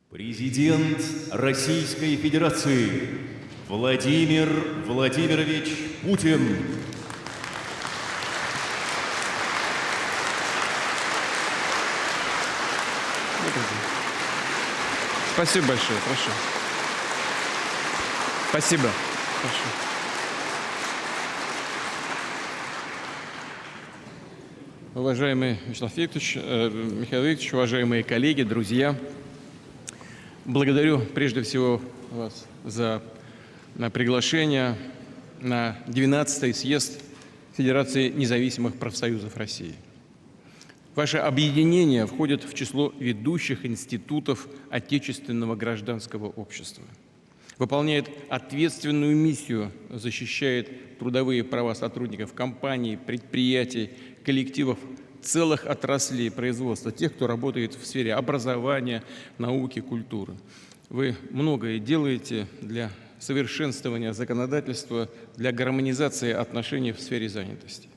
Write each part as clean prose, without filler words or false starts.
Президент Российской Федерации Владимир Владимирович Путин. Спасибо большое, прошу. Спасибо. Прошу. Уважаемый Вячеслав Викторович, Михаил Викторович, уважаемые коллеги, друзья, благодарю прежде всего вас за приглашение на 12-й съезд Федерации независимых профсоюзов России. Ваше объединение входит в число ведущих институтов отечественного гражданского общества. Выполняет ответственную миссию, защищает трудовые права сотрудников компаний, предприятий, коллективов, целых отраслей производства, тех, кто работает в сфере образования, науки, культуры. Вы многое делаете для совершенствования законодательства, для гармонизации отношений в сфере занятости.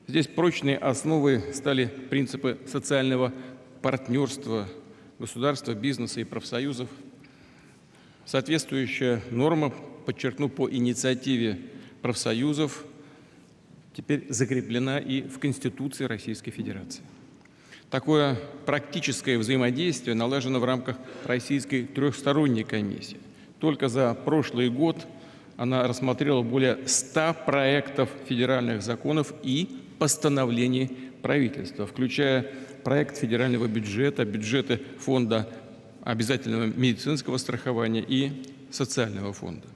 Здесь прочной основой стали принципы социального партнерства государства, бизнеса и профсоюзов. Соответствующая норма, подчеркну, по инициативе профсоюзов, теперь закреплена и в Конституции Российской Федерации. Такое практическое взаимодействие налажено в рамках Российской трехсторонней комиссии. Только за прошлый год она рассмотрела более 100 проектов федеральных законов и постановлений правительства, включая проект федерального бюджета, бюджеты Фонда обязательного медицинского страхования и социального фонда.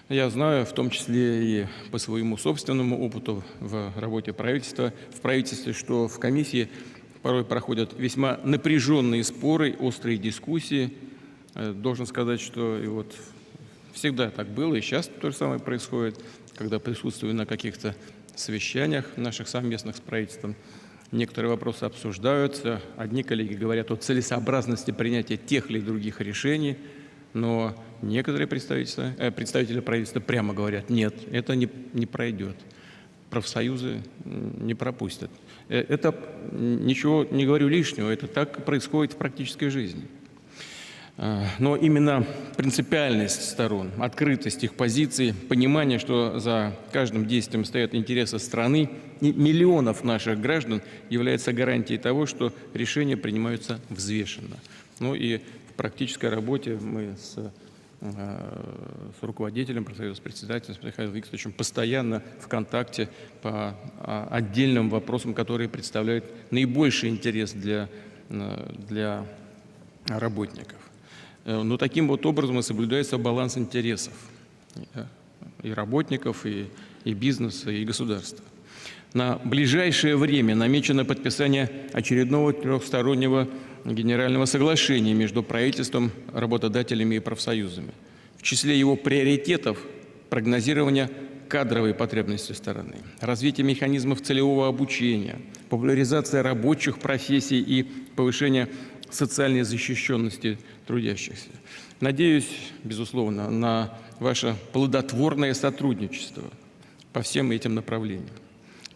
Я знаю, в том числе и по своему собственному опыту в работе правительства, в правительстве, что в комиссии порой проходят весьма напряженные споры, острые дискуссии. Должен сказать, что и вот всегда так было, и сейчас то же самое происходит, когда присутствую на каких-то совещаниях наших совместных с правительством. Некоторые вопросы обсуждаются. Одни коллеги говорят о целесообразности принятия тех или других решений, но некоторые представители правительства прямо говорят: нет, это не пройдет, профсоюзы не пропустят. Это ничего не говорю лишнего, это так происходит в практической жизни. Но именно принципиальность сторон, открытость их позиций, понимание, что за каждым действием стоят интересы страны и миллионов наших граждан, является гарантией того, что решения принимаются взвешенно. Ну и в практической работе мы с руководителем профсоюза, с председателем, с Михаилом Викторовичем постоянно в контакте по отдельным вопросам, которые представляют наибольший интерес для работников. Но таким вот образом и соблюдается баланс интересов и работников, и бизнеса, и государства. На ближайшее время намечено подписание очередного трехстороннего генерального соглашения между правительством, работодателями и профсоюзами. В числе его приоритетов прогнозирование кадровой потребности стороны, развитие механизмов целевого обучения, популяризация рабочих профессий и повышение социальной защищенности трудящихся. Надеюсь, безусловно, на ваше плодотворное сотрудничество по всем этим направлениям.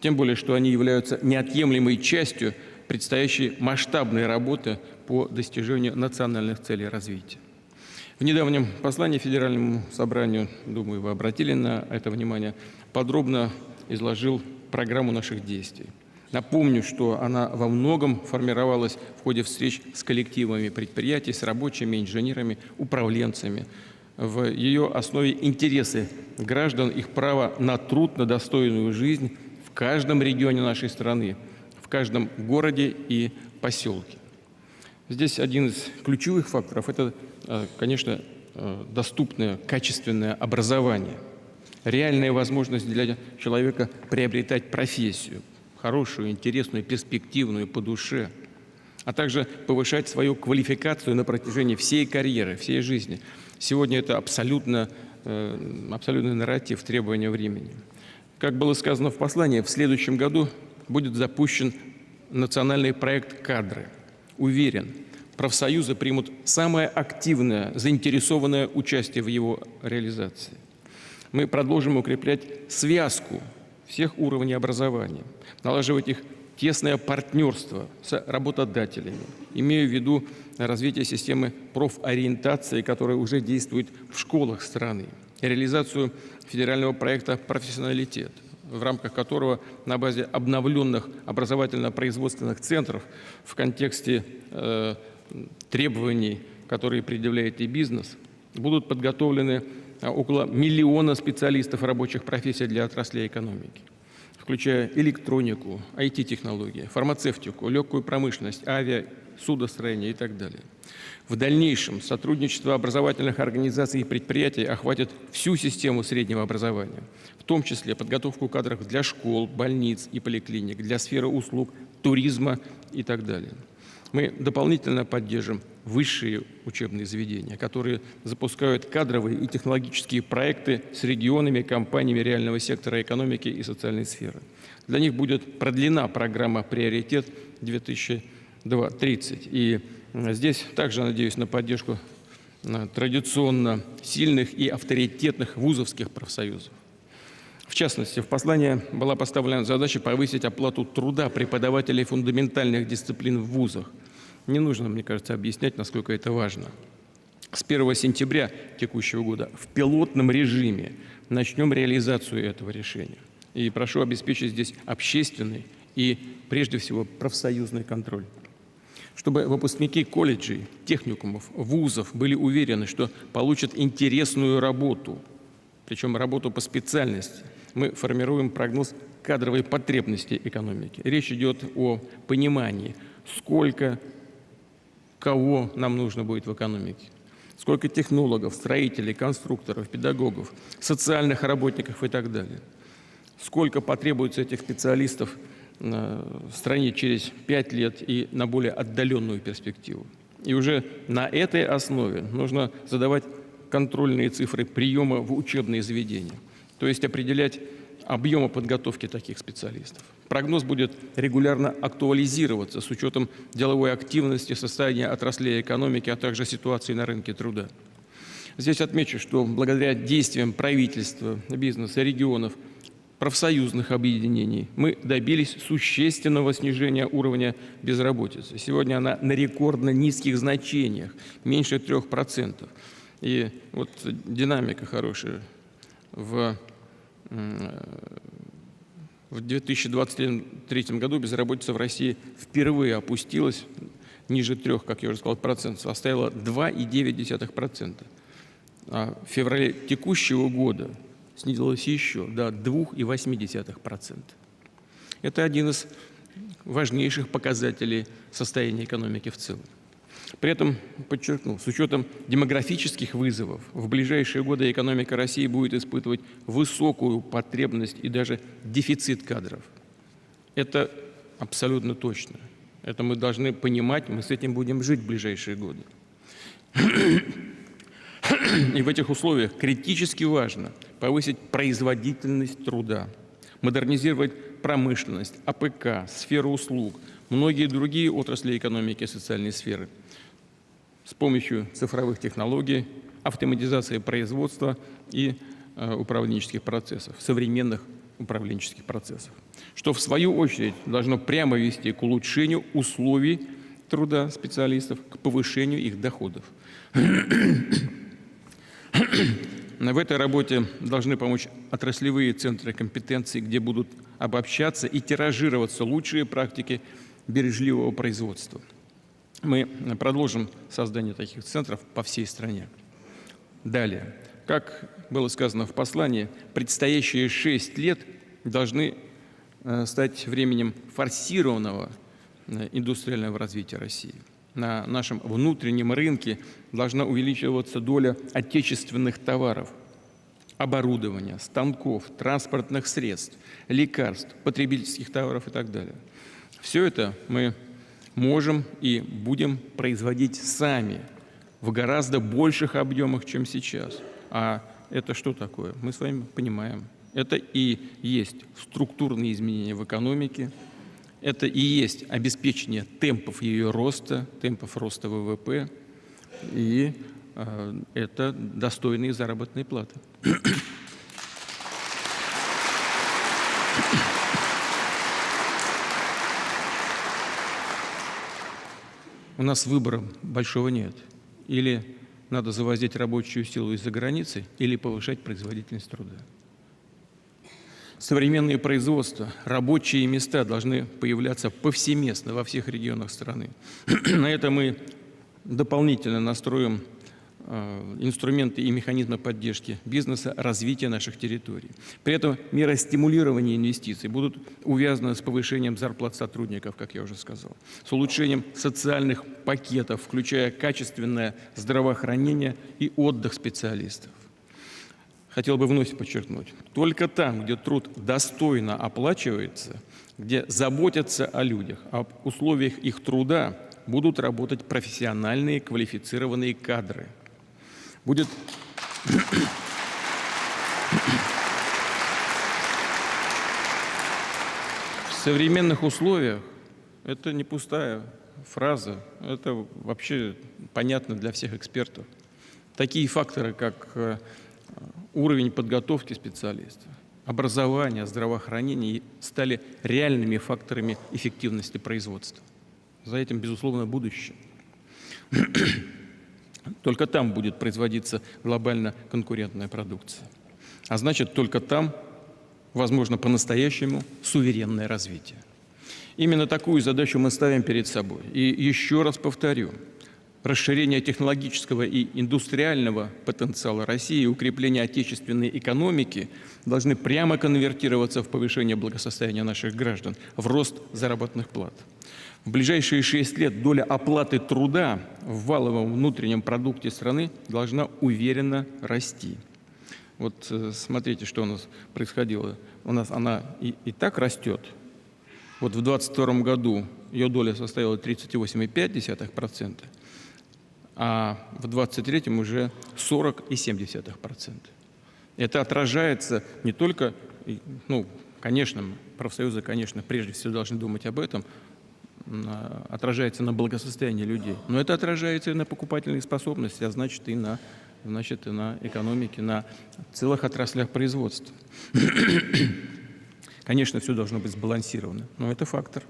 Тем более, что они являются неотъемлемой частью предстоящей масштабной работы по достижению национальных целей развития. В недавнем послании Федеральному собранию, думаю, вы обратили на это внимание, подробно изложил программу наших действий. Напомню, что она во многом формировалась в ходе встреч с коллективами предприятий, с рабочими, инженерами, управленцами. В ее основе интересы граждан, их право на труд, на достойную жизнь в каждом регионе нашей страны, в каждом городе и поселке. Здесь один из ключевых факторов – это, конечно, доступное, качественное образование, реальная возможность для человека приобретать профессию, хорошую, интересную, перспективную, по душе, а также повышать свою квалификацию на протяжении всей карьеры, всей жизни. Сегодня это абсолютный нарратив, требования времени. Как было сказано в послании, в следующем году будет запущен национальный проект «Кадры». Уверен, профсоюзы примут самое активное, заинтересованное участие в его реализации. Мы продолжим укреплять связку всех уровней образования, налаживать их тесное партнерство с работодателями, имея в виду развитие системы профориентации, которая уже действует в школах страны, и реализацию федерального проекта «Профессионалитет», в рамках которого на базе обновленных образовательно-производственных центров в контексте требований, которые предъявляет и бизнес, будут подготовлены около 1 миллиона специалистов рабочих профессий для отраслей экономики, включая электронику, IT-технологии, фармацевтику, легкую промышленность, судостроение и так далее. В дальнейшем сотрудничество образовательных организаций и предприятий охватит всю систему среднего образования, в том числе подготовку кадров для школ, больниц и поликлиник, для сферы услуг, туризма и так далее. Мы дополнительно поддержим высшие учебные заведения, которые запускают кадровые и технологические проекты с регионами, компаниями реального сектора экономики и социальной сферы. Для них будет продлена программа «Приоритет 2030». И здесь также надеюсь на поддержку традиционно сильных и авторитетных вузовских профсоюзов. В частности, в послании была поставлена задача повысить оплату труда преподавателей фундаментальных дисциплин в вузах. Не нужно, мне кажется, объяснять, насколько это важно. С 1 сентября текущего года в пилотном режиме начнем реализацию этого решения. И прошу обеспечить здесь общественный и, прежде всего, профсоюзный контроль. Чтобы выпускники колледжей, техникумов, вузов были уверены, что получат интересную работу, причем работу по специальности, мы формируем прогноз кадровой потребности экономики. Речь идет о понимании, сколько кого нам нужно будет в экономике, сколько технологов, строителей, конструкторов, педагогов, социальных работников и так далее. Сколько потребуется этих специалистов в стране через 5 лет и на более отдаленную перспективу. И уже на этой основе нужно задавать контрольные цифры приема в учебные заведения, то есть определять объемы подготовки таких специалистов. Прогноз будет регулярно актуализироваться с учетом деловой активности, состояния отраслей экономики, а также ситуации на рынке труда. Здесь отмечу, что благодаря действиям правительства, бизнеса, регионов, профсоюзных объединений мы добились существенного снижения уровня безработицы. Сегодня она на рекордно низких значениях, меньше 3%. И вот динамика хорошая. В 2023 году безработица в России впервые опустилась ниже 3, как я уже сказал, процентов, составила 2,9%. А в феврале текущего года снизилась еще до 2,8%. Это один из важнейших показателей состояния экономики в целом. При этом, подчеркну, с учетом демографических вызовов, в ближайшие годы экономика России будет испытывать высокую потребность и даже дефицит кадров. Это абсолютно точно. Это мы должны понимать, мы с этим будем жить в ближайшие годы. И в этих условиях критически важно повысить производительность труда, модернизировать промышленность, АПК, сферу услуг, многие другие отрасли экономики и социальной сферы с помощью цифровых технологий, автоматизации производства и управленческих процессов, современных управленческих процессов, что в свою очередь должно прямо вести к улучшению условий труда специалистов, к повышению их доходов. В этой работе должны помочь отраслевые центры компетенций, где будут обобщаться и тиражироваться лучшие практики бережливого производства. Мы продолжим создание таких центров по всей стране. Далее, как было сказано в послании, предстоящие 6 лет должны стать временем форсированного индустриального развития России. На нашем внутреннем рынке должна увеличиваться доля отечественных товаров, оборудования, станков, транспортных средств, лекарств, потребительских товаров и так далее. Все это мы можем и будем производить сами в гораздо больших объемах, чем сейчас. А это что такое? Мы с вами понимаем. Это и есть структурные изменения в экономике, это и есть обеспечение темпов ее роста, темпов роста ВВП, и это достойные заработные платы. у нас выбора большого нет. Или надо завозить рабочую силу из-за границы, или повышать производительность труда. Современные производства, рабочие места должны появляться повсеместно во всех регионах страны. На это мы дополнительно настроим инструменты и механизмы поддержки бизнеса, развития наших территорий. При этом меры стимулирования инвестиций будут увязаны с повышением зарплат сотрудников, как я уже сказал, с улучшением социальных пакетов, включая качественное здравоохранение и отдых специалистов. Хотел бы вновь подчеркнуть, только там, где труд достойно оплачивается, где заботятся о людях, об условиях их труда, будут работать профессиональные квалифицированные кадры. Будет в современных условиях, это не пустая фраза, это вообще понятно для всех экспертов. Такие факторы, как уровень подготовки специалистов, образование, здравоохранение стали реальными факторами эффективности производства. За этим, безусловно, будущее. Только там будет производиться глобально конкурентная продукция. А значит, только там возможно по-настоящему суверенное развитие. Именно такую задачу мы ставим перед собой. И еще раз повторю, расширение технологического и индустриального потенциала России и укрепление отечественной экономики должны прямо конвертироваться в повышение благосостояния наших граждан, в рост заработных плат. В ближайшие 6 лет доля оплаты труда в валовом внутреннем продукте страны должна уверенно расти. Вот смотрите, что у нас происходило. У нас она и так растет. Вот в 2022 году ее доля составила 38,5%, а в 2023 уже 40,7%. Это отражается не только, конечно, профсоюзы, конечно, прежде всего должны думать об этом, отражается на благосостоянии людей, но это отражается и на покупательной способности, а значит и на экономике, на целых отраслях производства. Конечно, все должно быть сбалансировано, но это фактор.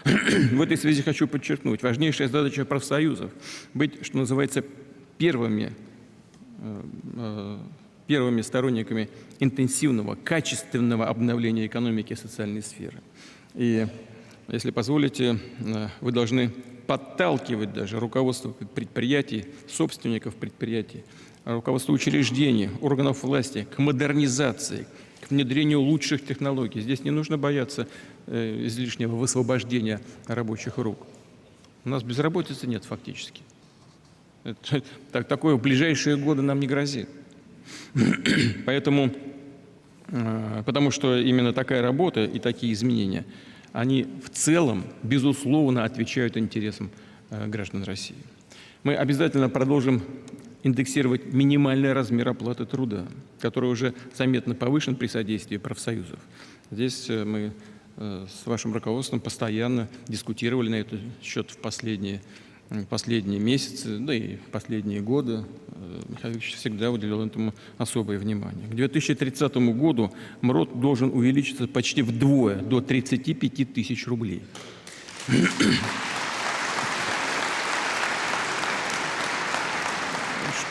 В этой связи хочу подчеркнуть, важнейшая задача профсоюзов – быть, что называется, первыми сторонниками интенсивного, качественного обновления экономики и социальной сферы. И, если позволите, вы должны подталкивать даже руководство предприятий, собственников предприятий, руководство учреждений, органов власти к модернизации, к внедрению лучших технологий. Здесь не нужно бояться излишнего высвобождения рабочих рук. У нас безработицы нет фактически. Такое в ближайшие годы нам не грозит. Потому что именно такая работа и такие изменения, они в целом, безусловно, отвечают интересам граждан России. Мы обязательно продолжим индексировать минимальный размер оплаты труда, который уже заметно повышен при содействии профсоюзов. Здесь мы с вашим руководством постоянно дискутировали на этот счет в последние месяцы, да и в последние годы. Михаил Ильич всегда уделял этому особое внимание. К 2030 году МРОТ должен увеличиться почти вдвое, до 35 тысяч рублей.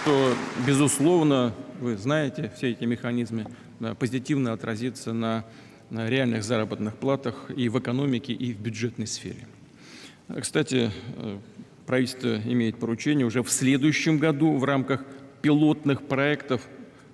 Что, безусловно, вы знаете, все эти механизмы позитивно отразится на реальных заработных платах и в экономике, и в бюджетной сфере. Кстати, правительство имеет поручение уже в следующем году в рамках пилотных проектов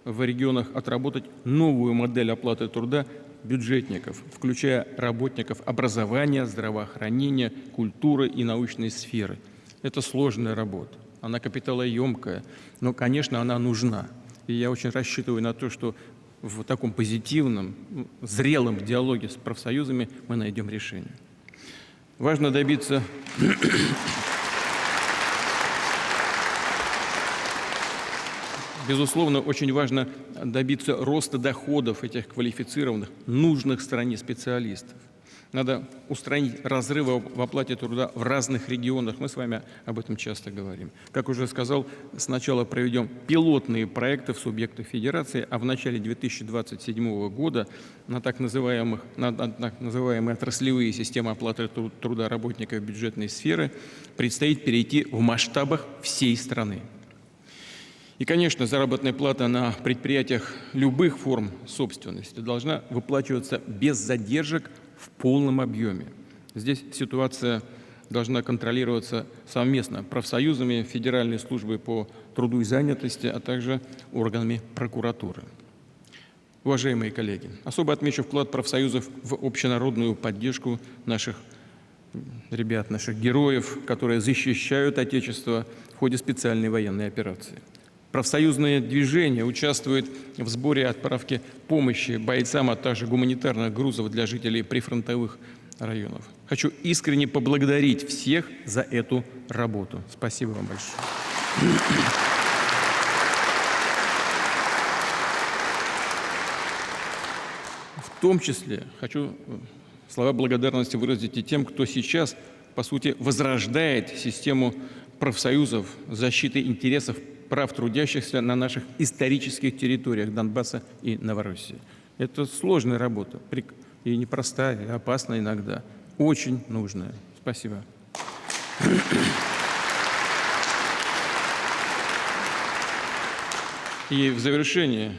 в регионах отработать новую модель оплаты труда бюджетников, включая работников образования, здравоохранения, культуры и научной сферы. Это сложная работа, она капиталоемкая, но, конечно, она нужна. И я очень рассчитываю на то, что в таком позитивном, зрелом диалоге с профсоюзами мы найдем решение. Важно добиться безусловно, очень важно добиться роста доходов этих квалифицированных, нужных стране специалистов. Надо устранить разрывы в оплате труда в разных регионах. Мы с вами об этом часто говорим. Как уже сказал, сначала проведем пилотные проекты в субъектах федерации, а в начале 2027 года на так называемые отраслевые системы оплаты труда работников бюджетной сферы предстоит перейти в масштабах всей страны. И, конечно, заработная плата на предприятиях любых форм собственности должна выплачиваться без задержек в полном объеме. Здесь ситуация должна контролироваться совместно профсоюзами, Федеральной службой по труду и занятости, а также органами прокуратуры. Уважаемые коллеги, особо отмечу вклад профсоюзов в общенародную поддержку наших ребят, наших героев, которые защищают Отечество в ходе специальной военной операции. Профсоюзное движение участвует в сборе отправки помощи бойцам, а также гуманитарных грузов для жителей прифронтовых районов. Хочу искренне поблагодарить всех за эту работу. Спасибо вам большое. В том числе хочу слова благодарности выразить и тем, кто сейчас, по сути, возрождает систему профсоюзов защиты интересов прав трудящихся на наших исторических территориях Донбасса и Новороссии. Это сложная работа, и непростая, и опасная иногда, очень нужная. Спасибо. И в завершение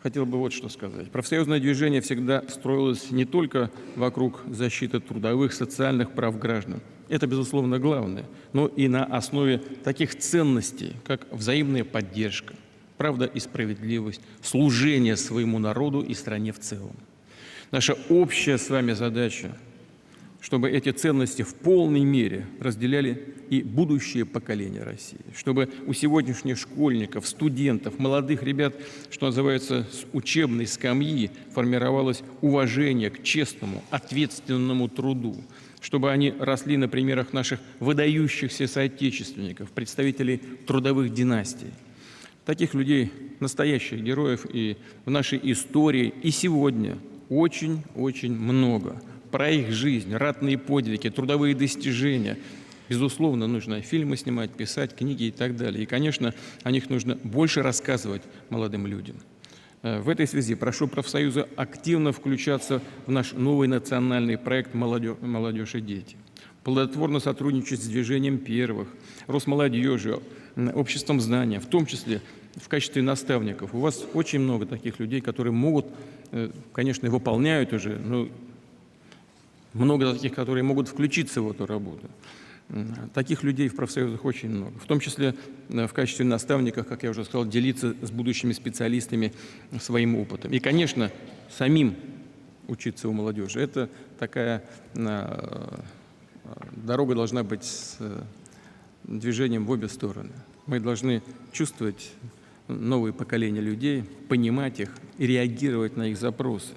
хотел бы вот что сказать. Профсоюзное движение всегда строилось не только вокруг защиты трудовых, социальных прав граждан. Это, безусловно, главное, но и на основе таких ценностей, как взаимная поддержка, правда и справедливость, служение своему народу и стране в целом. Наша общая с вами задача, чтобы эти ценности в полной мере разделяли и будущее поколение России, чтобы у сегодняшних школьников, студентов, молодых ребят, что называется, с учебной скамьи формировалось уважение к честному, ответственному труду, чтобы они росли на примерах наших выдающихся соотечественников, представителей трудовых династий. Таких людей, настоящих героев и в нашей истории, и сегодня очень-очень много. Про их жизнь, ратные подвиги, трудовые достижения. Безусловно, нужно фильмы снимать, писать, книги и так далее. И, конечно, о них нужно больше рассказывать молодым людям. В этой связи прошу профсоюза активно включаться в наш новый национальный проект «Молодежь и дети». Плодотворно сотрудничать с движением первых, Росмолодежью, обществом знания, в том числе в качестве наставников. У вас очень много таких людей, которые могут, конечно, и выполняют уже, но много таких, которые могут включиться в эту работу. Таких людей в профсоюзах очень много. В том числе в качестве наставников, как я уже сказал, делиться с будущими специалистами своим опытом. И, конечно, самим учиться у молодежи. Это такая дорога должна быть с движением в обе стороны. Мы должны чувствовать новые поколения людей, понимать их и реагировать на их запросы.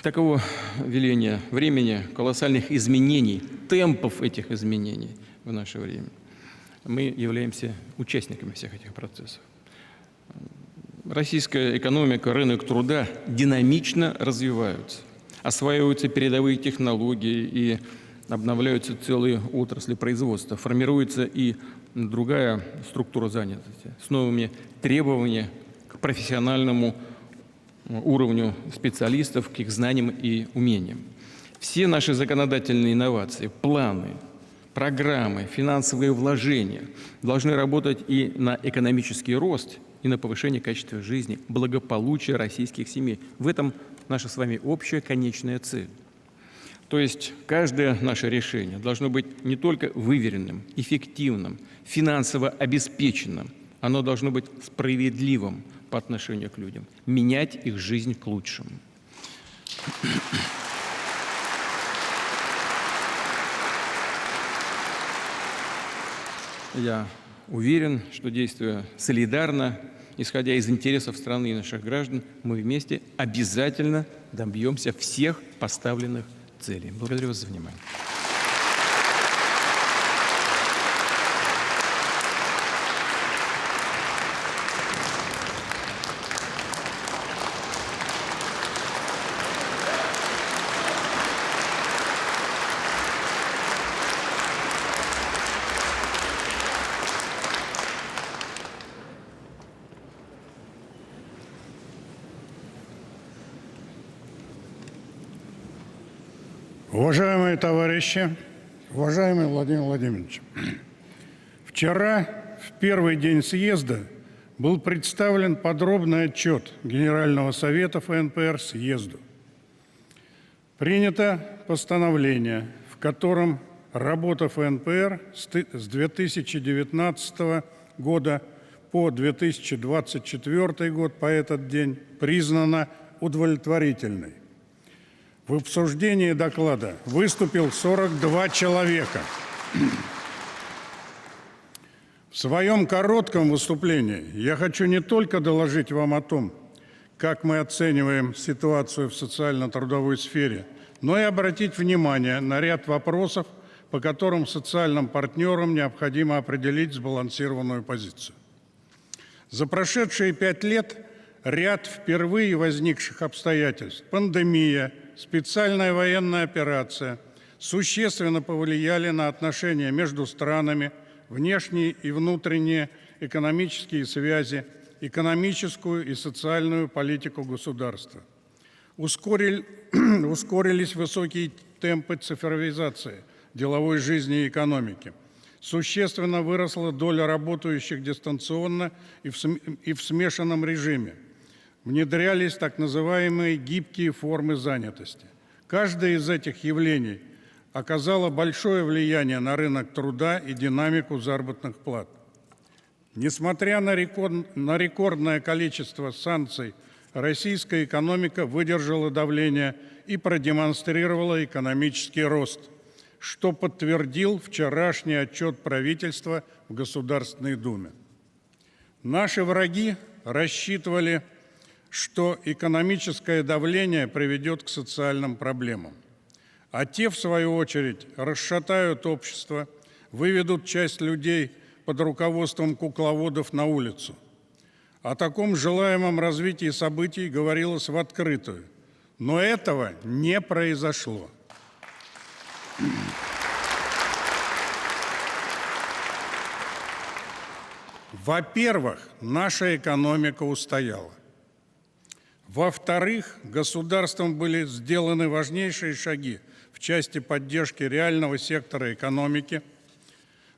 Таково веление времени, колоссальных изменений, темпов этих изменений в наше время. Мы являемся участниками всех этих процессов. Российская экономика, рынок труда динамично развиваются, осваиваются передовые технологии и обновляются целые отрасли производства, формируется и другая структура занятости с новыми требованиями к профессиональному уровню специалистов, к их знаниям и умениям. Все наши законодательные инновации, планы, программы, финансовые вложения должны работать и на экономический рост, и на повышение качества жизни, благополучия российских семей. В этом наша с вами общая конечная цель. То есть каждое наше решение должно быть не только выверенным, эффективным, финансово обеспеченным, оно должно быть справедливым по отношению к людям, менять их жизнь к лучшему. Я уверен, что, действуя солидарно, исходя из интересов страны и наших граждан, мы вместе обязательно добьемся всех поставленных целей. Благодарю вас за внимание. Уважаемые товарищи, уважаемый Владимир Владимирович, вчера, в первый день съезда, был представлен подробный отчет Генерального совета ФНПР съезду. Принято постановление, в котором работа ФНПР с 2019 года по 2024 год по этот день признана удовлетворительной. В обсуждении доклада выступил 42 человека. В своем коротком выступлении я хочу не только доложить вам о том, как мы оцениваем ситуацию в социально-трудовой сфере, но и обратить внимание на ряд вопросов, по которым социальным партнерам необходимо определить сбалансированную позицию. За прошедшие 5 лет ряд впервые возникших обстоятельств – пандемия, специальная военная операция – существенно повлияли на отношения между странами, внешние и внутренние экономические связи, экономическую и социальную политику государства. Ускорились высокие темпы цифровизации деловой жизни и экономики. Существенно выросла доля работающих дистанционно и в смешанном режиме. Внедрялись так называемые гибкие формы занятости. Каждое из этих явлений оказало большое влияние на рынок труда и динамику заработных плат. Несмотря на рекордное количество санкций, российская экономика выдержала давление и продемонстрировала экономический рост, что подтвердил вчерашний отчет правительства в Государственной Думе. Наши враги рассчитывали, что экономическое давление приведет к социальным проблемам. А те, в свою очередь, расшатают общество, выведут часть людей под руководством кукловодов на улицу. О таком желаемом развитии событий говорилось в открытую, но этого не произошло. Во-первых, наша экономика устояла. Во-вторых, государством были сделаны важнейшие шаги в части поддержки реального сектора экономики.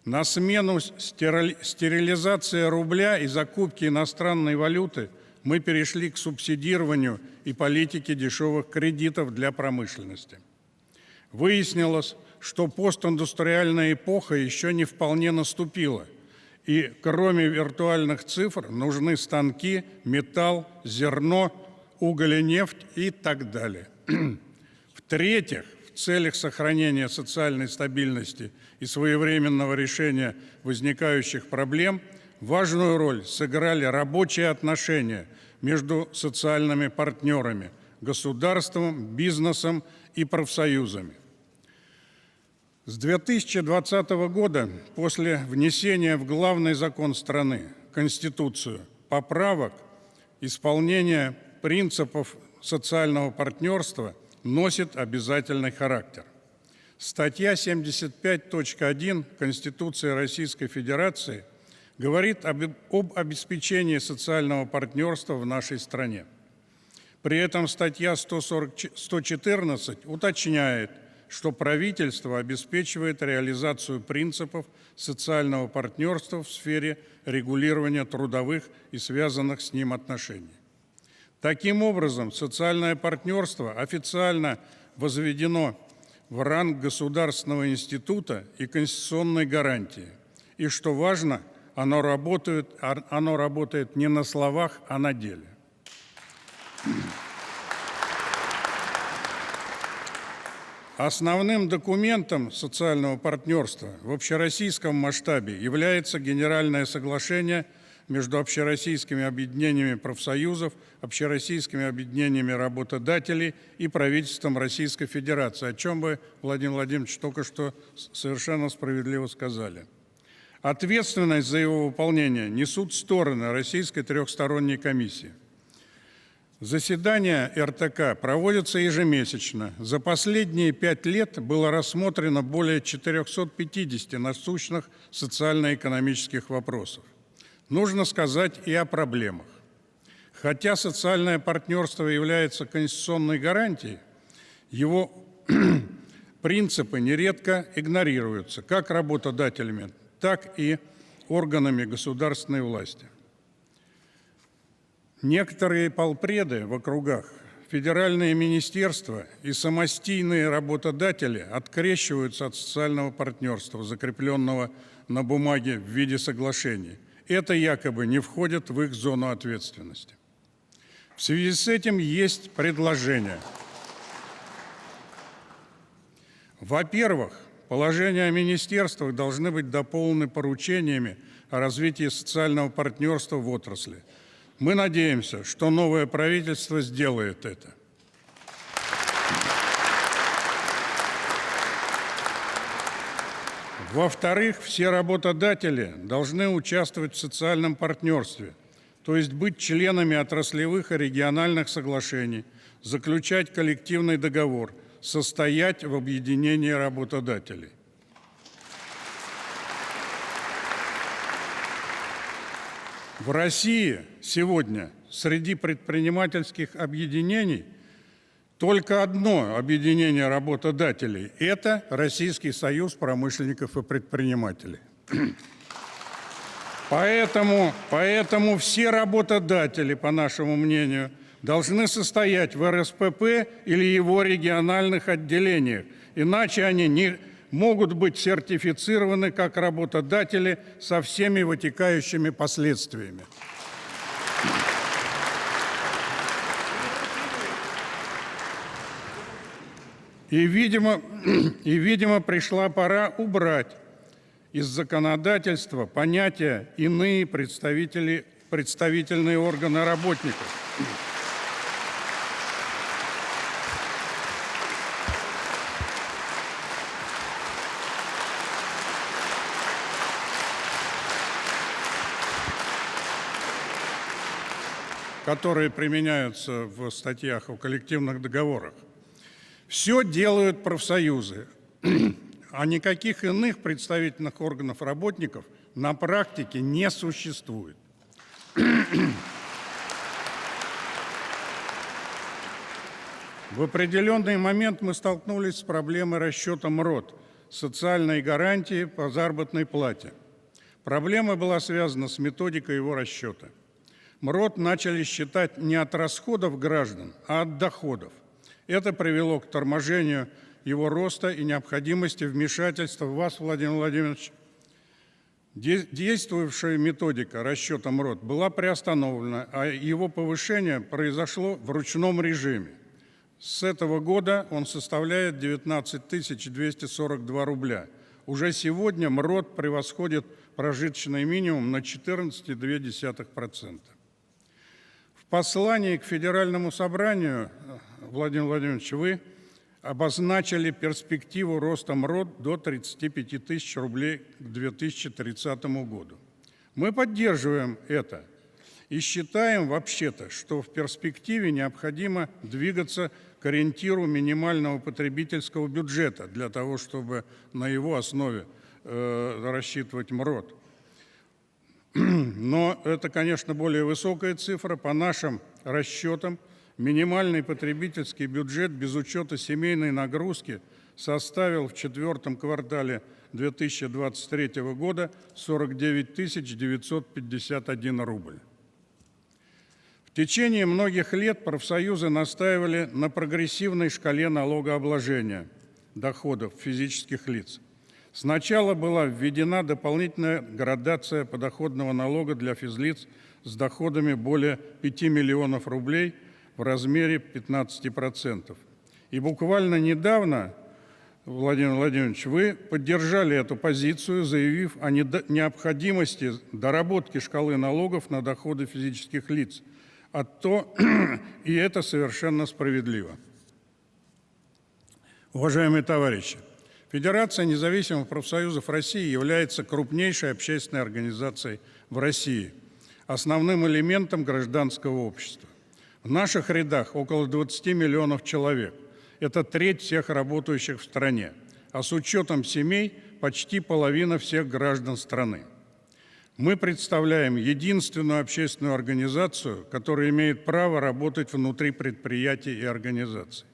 На смену стерилизации рубля и закупки иностранной валюты мы перешли к субсидированию и политике дешевых кредитов для промышленности. Выяснилось, что постиндустриальная эпоха еще не вполне наступила, и кроме виртуальных цифр нужны станки, металл, зерно, уголь и нефть и так далее. В-третьих, в целях сохранения социальной стабильности и своевременного решения возникающих проблем важную роль сыграли рабочие отношения между социальными партнерами, государством, бизнесом и профсоюзами. С 2020 года, после внесения в главный закон страны, Конституцию, поправок, исполнение принципов социального партнерства носит обязательный характер. Статья 75.1 Конституции Российской Федерации говорит об обеспечении социального партнерства в нашей стране. При этом статья 114 уточняет, что правительство обеспечивает реализацию принципов социального партнерства в сфере регулирования трудовых и связанных с ним отношений. Таким образом, социальное партнерство официально возведено в ранг государственного института и конституционной гарантии. И, что важно, оно работает не на словах, а на деле. Основным документом социального партнерства в общероссийском масштабе является Генеральное соглашение между общероссийскими объединениями профсоюзов, общероссийскими объединениями работодателей и правительством Российской Федерации, о чем вы, Владимир Владимирович, только что совершенно справедливо сказали. Ответственность за его выполнение несут стороны Российской трехсторонней комиссии. Заседания РТК проводятся ежемесячно. За последние 5 лет было рассмотрено более 450 насущных социально-экономических вопросов. Нужно сказать и о проблемах. Хотя социальное партнерство является конституционной гарантией, его принципы нередко игнорируются как работодателями, так и органами государственной власти. Некоторые полпреды в округах, федеральные министерства и самостийные работодатели открещиваются от социального партнерства, закрепленного на бумаге в виде соглашений. Это якобы не входит в их зону ответственности. В связи с этим есть предложение. Во-первых, положения о министерствах должны быть дополнены поручениями о развитии социального партнерства в отрасли. Мы надеемся, что новое правительство сделает это. Во-вторых, все работодатели должны участвовать в социальном партнерстве, то есть быть членами отраслевых и региональных соглашений, заключать коллективный договор, состоять в объединении работодателей. В России сегодня среди предпринимательских объединений только одно объединение работодателей – это Российский союз промышленников и предпринимателей. Поэтому все работодатели, по нашему мнению, должны состоять в РСПП или его региональных отделениях, иначе они не могут быть сертифицированы как работодатели со всеми вытекающими последствиями. И, видимо, пришла пора убрать из законодательства понятия «иные представительные органы работников». которые применяются в статьях о коллективных договорах. Все делают профсоюзы, а никаких иных представительных органов работников на практике не существует. В определенный момент мы столкнулись с проблемой расчета МРОТ, социальной гарантии по заработной плате. Проблема была связана с методикой его расчета. МРОТ начали считать не от расходов граждан, а от доходов. Это привело к торможению его роста и необходимости вмешательства в вас, Владимир Владимирович. Действующая методика расчета МРОТ была приостановлена, а его повышение произошло в ручном режиме. С этого года он составляет 19 242 рубля. Уже сегодня МРОТ превосходит прожиточный минимум на 14,2%. В послании к Федеральному собранию, Владимир Владимирович, вы обозначили перспективу роста МРОТ до 35 тысяч рублей к 2030 году. Мы поддерживаем это и считаем вообще-то, что в перспективе необходимо двигаться к ориентиру минимального потребительского бюджета для того, чтобы на его основе рассчитывать МРОТ. Но это, конечно, более высокая цифра. По нашим расчетам, минимальный потребительский бюджет без учета семейной нагрузки составил в четвертом квартале 2023 года 49 951 рубль. В течение многих лет профсоюзы настаивали на прогрессивной шкале налогообложения доходов физических лиц. Сначала была введена дополнительная градация подоходного налога для физлиц с доходами более 5 миллионов рублей в размере 15%. И буквально недавно, Владимир Владимирович, вы поддержали эту позицию, заявив о необходимости доработки шкалы налогов на доходы физических лиц. И это совершенно справедливо. Уважаемые товарищи, Федерация независимых профсоюзов России является крупнейшей общественной организацией в России, основным элементом гражданского общества. В наших рядах около 20 миллионов человек. Это треть всех работающих в стране, а с учетом семей почти половина всех граждан страны. Мы представляем единственную общественную организацию, которая имеет право работать внутри предприятий и организаций.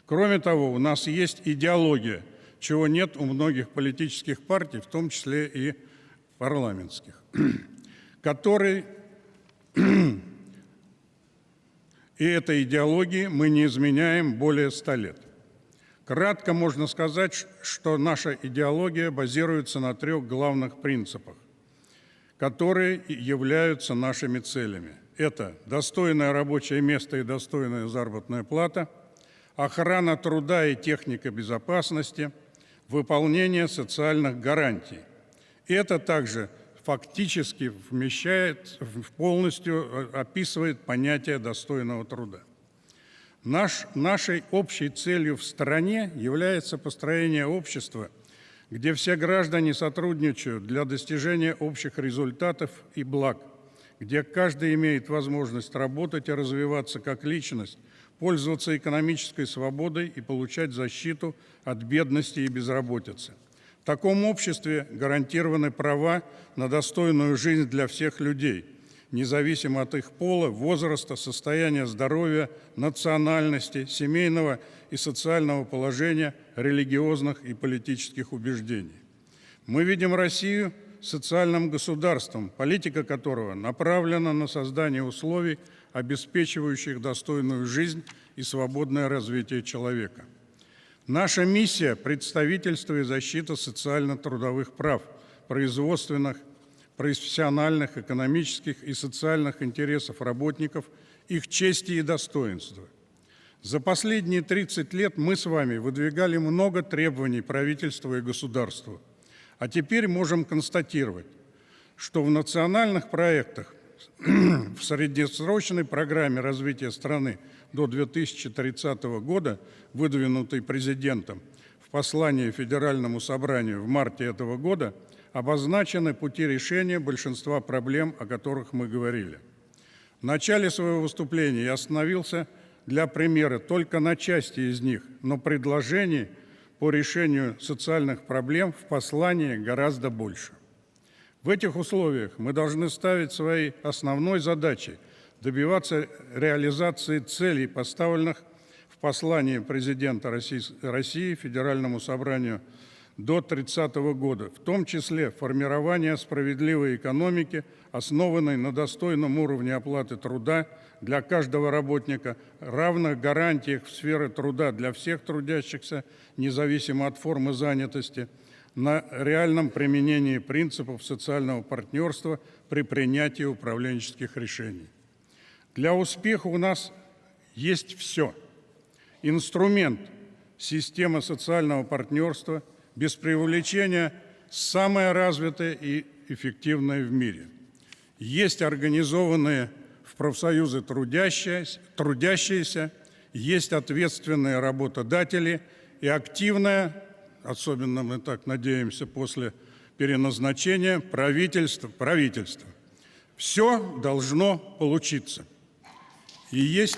Кроме того, у нас есть идеология, чего нет у многих политических партий, в том числе и парламентских, и этой идеологии мы не изменяем более 100 лет. Кратко можно сказать, что наша идеология базируется на 3 главных принципах, которые являются нашими целями. Это достойное рабочее место и достойная заработная плата, охрана труда и техника безопасности, выполнение социальных гарантий. И это также фактически полностью описывает понятие достойного труда. Нашей общей целью в стране является построение общества, где все граждане сотрудничают для достижения общих результатов и благ, где каждый имеет возможность работать и развиваться как личность, пользоваться экономической свободой и получать защиту от бедности и безработицы. В таком обществе гарантированы права на достойную жизнь для всех людей, независимо от их пола, возраста, состояния здоровья, национальности, семейного и социального положения, религиозных и политических убеждений. Мы видим Россию социальным государством, политика которого направлена на создание условий, обеспечивающих достойную жизнь и свободное развитие человека. Наша миссия – представительство и защита социально-трудовых прав, производственных, профессиональных, экономических и социальных интересов работников, их чести и достоинства. За последние 30 лет мы с вами выдвигали много требований правительству и государству. А теперь можем констатировать, что в национальных проектах в среднесрочной программе развития страны до 2030 года, выдвинутой президентом в послании Федеральному собранию в марте этого года, обозначены пути решения большинства проблем, о которых мы говорили. В начале своего выступления я остановился для примера только на части из них, но предложений по решению социальных проблем в послании гораздо больше. В этих условиях мы должны ставить своей основной задачей добиваться реализации целей, поставленных в послании президента России Федеральному собранию до 30 года, в том числе формирование справедливой экономики, основанной на достойном уровне оплаты труда для каждого работника, равных гарантиях в сфере труда для всех трудящихся, независимо от формы занятости, на реальном применении принципов социального партнерства при принятии управленческих решений. Для успеха у нас есть все. Инструмент системы социального партнерства, без преувеличения, самая развитая и эффективная в мире. Есть организованные в профсоюзы трудящиеся, есть ответственные работодатели и активное, особенно мы так надеемся после переназначения, правительство. Все должно получиться. И есть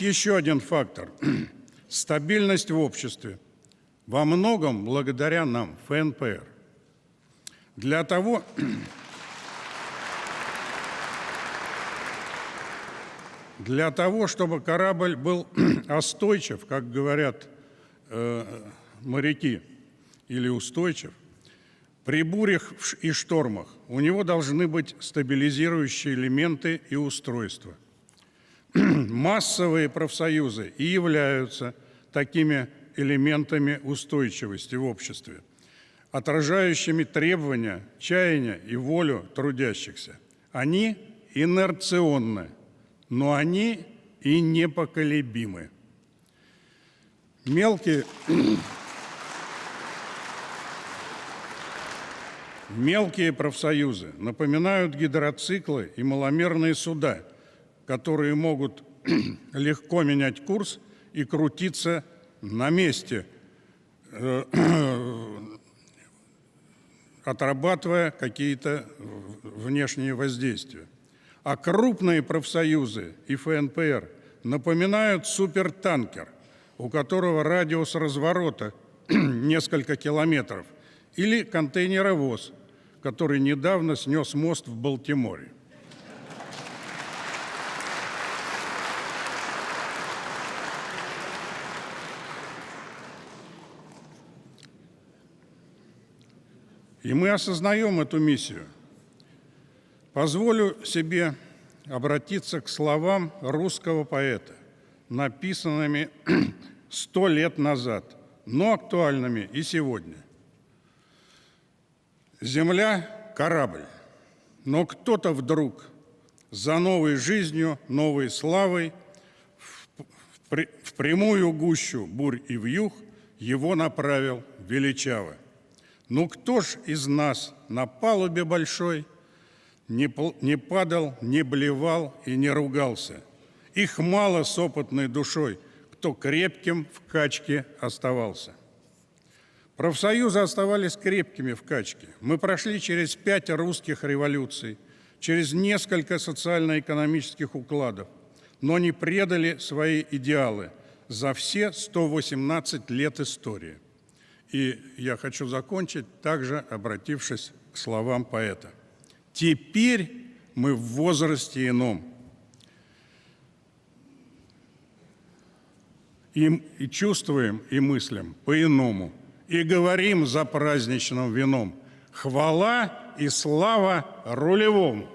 еще один фактор – стабильность в обществе. Во многом благодаря нам, ФНПР. Для того, чтобы корабль был остойчив, как говорят моряки, или устойчив, при бурях и штормах у него должны быть стабилизирующие элементы и устройства. Массовые профсоюзы и являются такими элементами устойчивости в обществе, отражающими требования, чаяния и волю трудящихся. Они инерционны, но они и непоколебимы. Мелкие профсоюзы напоминают гидроциклы и маломерные суда, которые могут легко менять курс и крутиться на месте, отрабатывая какие-то внешние воздействия. А крупные профсоюзы и ФНПР напоминают супертанкер, у которого радиус разворота несколько километров, или контейнеровоз, который недавно снес мост в Балтиморе. И мы осознаем эту миссию. Позволю себе обратиться к словам русского поэта, написанными 100 лет назад, но актуальными и сегодня. Земля – корабль, но кто-то вдруг за новой жизнью, новой славой в прямую гущу бурь и вьюг его направил величаво. Ну кто ж из нас на палубе большой не падал, не блевал и не ругался? Их мало с опытной душой, кто крепким в качке оставался. Профсоюзы оставались крепкими в качке. Мы прошли через 5 русских революций, через несколько социально-экономических укладов, но не предали свои идеалы за все 118 лет истории. И я хочу закончить, также обратившись к словам поэта. Теперь мы в возрасте ином. И чувствуем, и мыслим по-иному. И говорим за праздничным вином. Хвала и слава рулевому!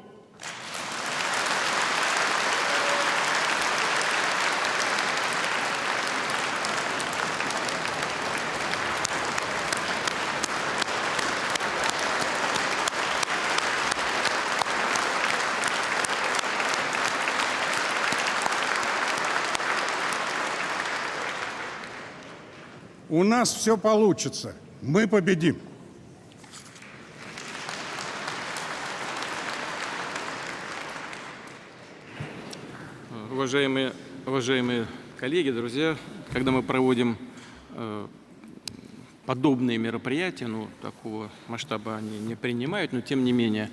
У нас все получится. Мы победим. Уважаемые коллеги, друзья, когда мы проводим подобные мероприятия, ну, такого масштаба они не принимают, но тем не менее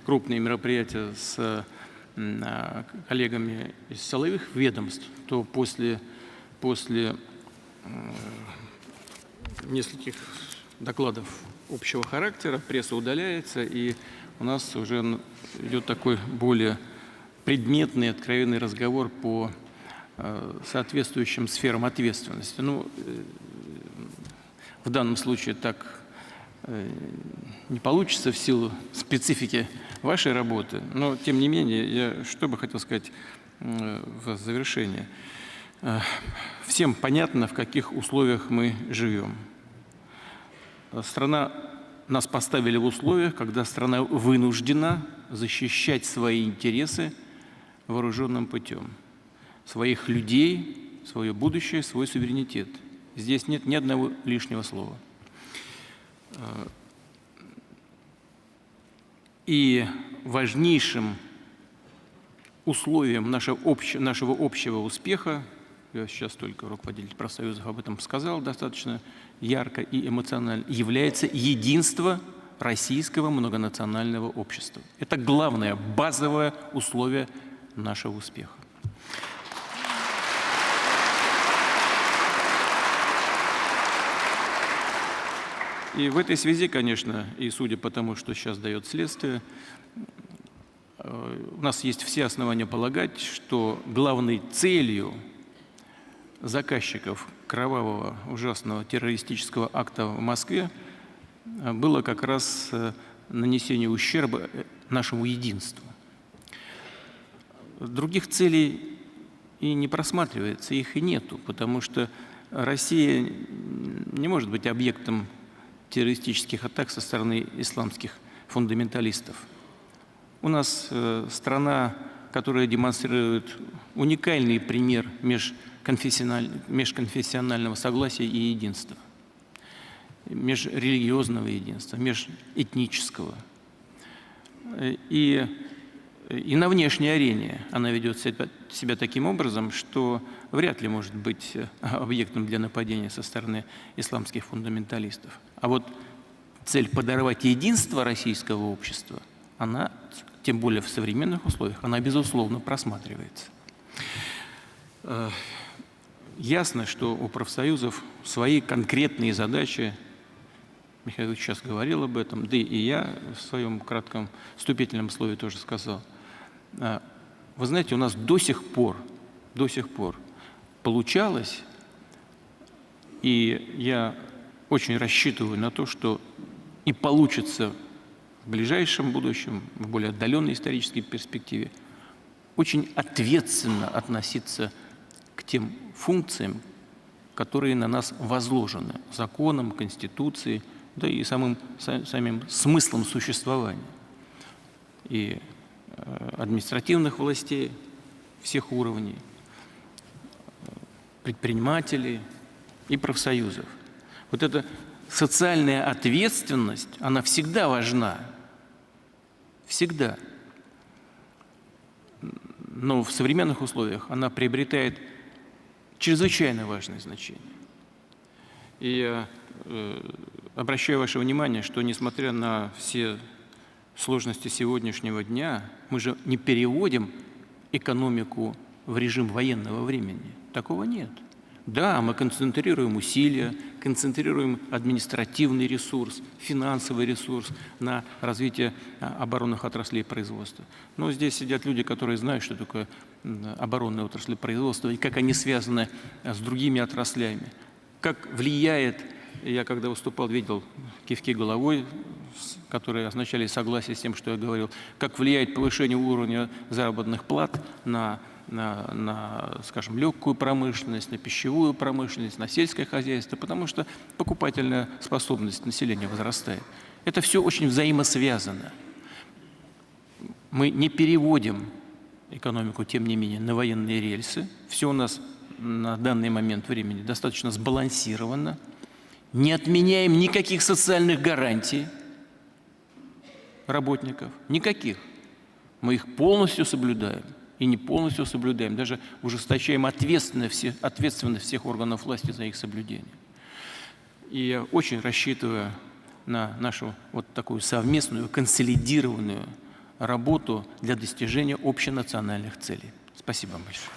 крупные мероприятия с коллегами из силовых ведомств, то после нескольких докладов общего характера пресса удаляется, и у нас уже идет такой более предметный, откровенный разговор по соответствующим сферам ответственности. Ну, в данном случае так не получится в силу специфики вашей работы, но тем не менее, я что бы хотел сказать в завершение. Всем понятно, в каких условиях мы живем. Нас поставили в условиях, когда страна вынуждена защищать свои интересы вооруженным путем, своих людей, свое будущее, свой суверенитет. Здесь нет ни одного лишнего слова. И важнейшим условием нашего общего успеха, я сейчас только руководитель профсоюзов об этом сказал достаточно ярко и эмоционально, является единство российского многонационального общества. Это главное, базовое условие нашего успеха. И в этой связи, конечно, и судя по тому, что сейчас дает следствие, у нас есть все основания полагать, что главной целью заказчиков кровавого, ужасного террористического акта в Москве было как раз нанесение ущерба нашему единству. Других целей и не просматривается, их и нету, потому что Россия не может быть объектом террористических атак со стороны исламских фундаменталистов. У нас страна, которая демонстрирует уникальный пример межконфессионального согласия и единства, межрелигиозного единства, межэтнического. И на внешней арене она ведет себя таким образом, что вряд ли может быть объектом для нападения со стороны исламских фундаменталистов. А вот цель подорвать единство российского общества, она, тем более в современных условиях, она, безусловно, просматривается. Ясно, что у профсоюзов свои конкретные задачи. Михаил Ильич сейчас говорил об этом, да и я в своем кратком вступительном слове тоже сказал. Вы знаете, у нас до сих пор получалось, и я очень рассчитываю на то, что и получится в ближайшем будущем, в более отдаленной исторической перспективе, очень ответственно относиться к тем функциям, которые на нас возложены законом, Конституцией, да и самим смыслом существования. И административных властей всех уровней, предпринимателей и профсоюзов. Вот эта социальная ответственность, она всегда важна. Всегда. Но в современных условиях она приобретает чрезвычайно важное значение. И я обращаю ваше внимание, что несмотря на все сложности сегодняшнего дня, мы же не переводим экономику в режим военного времени. Такого нет. Да, мы концентрируем усилия, концентрируем административный ресурс, финансовый ресурс на развитие оборонных отраслей производства. Но здесь сидят люди, которые знают, что такое оборонные отрасли производства и как они связаны с другими отраслями. Как влияет, я когда выступал, видел кивки головой, которые означали согласие с тем, что я говорил, как влияет повышение уровня заработных плат на скажем, легкую промышленность, на пищевую промышленность, на сельское хозяйство, потому что покупательная способность населения возрастает. Это все очень взаимосвязано. Мы не переводим экономику, тем не менее, на военные рельсы. Все у нас на данный момент времени достаточно сбалансировано. Не отменяем никаких социальных гарантий работников. Никаких. Мы их полностью соблюдаем. И не полностью соблюдаем, даже ужесточаем ответственность всех органов власти за их соблюдение. И я очень рассчитываю на нашу вот такую совместную, консолидированную работу для достижения общенациональных целей. Спасибо вам большое.